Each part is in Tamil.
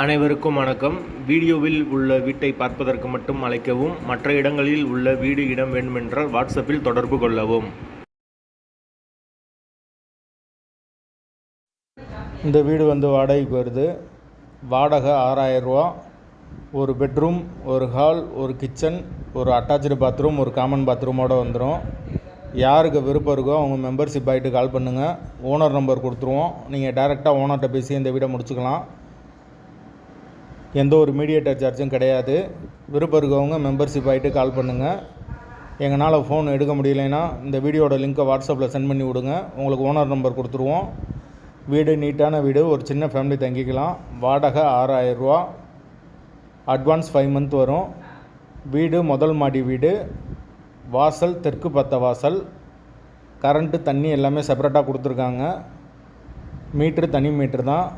அனைவருக்கும் வணக்கம். வீடியோவில் உள்ள வீட்டை பார்ப்பதற்கு மட்டும் அழைக்கவும். மற்ற இடங்களில் உள்ள வீடு இடம் வேண்டுமென்றால் வாட்ஸ்அப்பில் தொடர்பு கொள்ளவும். இந்த வீடு வாடகைக்கு வருது. வாடகை 6000 ரூபா. ஒரு பெட்ரூம், ஒரு ஹால், ஒரு கிச்சன், ஒரு அட்டாச்சு பாத்ரூம், ஒரு காமன் பாத்ரூமோடு வந்துடும். யாருக்கு விருப்பம் இருக்கோ அவங்க மெம்பர்ஷிப் ஆகிட்டு கால் பண்ணுங்கள். ஓனர் நம்பர் கொடுத்துருவோம். நீங்கள் டைரெக்டாக ஓனர்கிட்ட பேசி இந்த வீடை முடிச்சுக்கலாம். எந்த ஒரு மீடியேட்டர் சார்ஜும் கிடையாது. விருப்பம் இருக்கவங்க மெம்பர்ஷிப் ஆகிட்டு கால் பண்ணுங்கள். எங்களால் ஃபோன் எடுக்க முடியலைன்னா இந்த வீடியோட லிங்க்கை வாட்ஸ்அப்பில் சென்ட் பண்ணி விடுங்க. உங்களுக்கு ஓனர் நம்பர் கொடுத்துருவோம். வீடு நீட்டான வீடு. ஒரு சின்ன ஃபேமிலி தங்கிக்கலாம். வாடகை 6000 ரூபா. அட்வான்ஸ் 5 மந்த் வரும். வீடு முதல் மாடி வீடு. வாசல் தெற்கு பத்த வாசல். கரண்ட்டு தண்ணி எல்லாமே செப்பரேட்டாக கொடுத்துருக்காங்க. மீட்ரு தனி மீட்ரு தான்.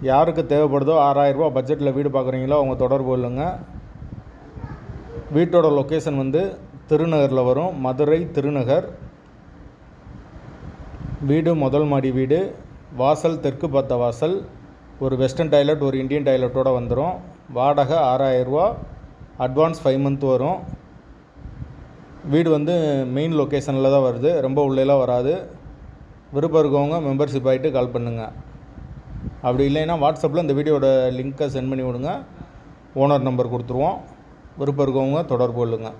யாருக்கு தேவைப்படுதோ 6000 ரூபா பட்ஜெட்டில் வீடு பார்க்குறீங்களோ அவங்க தொடர்பு கொள்ளுங்க. வீட்டோட லொக்கேஷன் திருநகரில் வரும். மதுரை திருநகர். வீடு முதல் மாடி வீடு. வாசல் தெற்கு பத்த வாசல். ஒரு வெஸ்டர்ன் டாய்லெட், ஒரு இந்தியன் டாய்லெட்டோடு வந்துடும். வாடகை 6000 ரூபா. அட்வான்ஸ் 5 மந்த் வரும். வீடு மெயின் லொக்கேஷனில் தான் வருது. ரொம்ப உள்ளேலாம் வராது. விருப்பம் இருக்கவங்க மெம்பர்ஷிப் ஆகிட்டு கால் பண்ணுங்கள். அப்படி இல்லைன்னா வாட்ஸ்அப்பில் இந்த வீடியோட லிங்க்கை சென்ட் பண்ணி விடுங்க. ஓனர் நம்பர் கொடுத்துருவோம். விருப்பம் இருக்கவங்க தொடர்பு கொள்ளுங்கள்.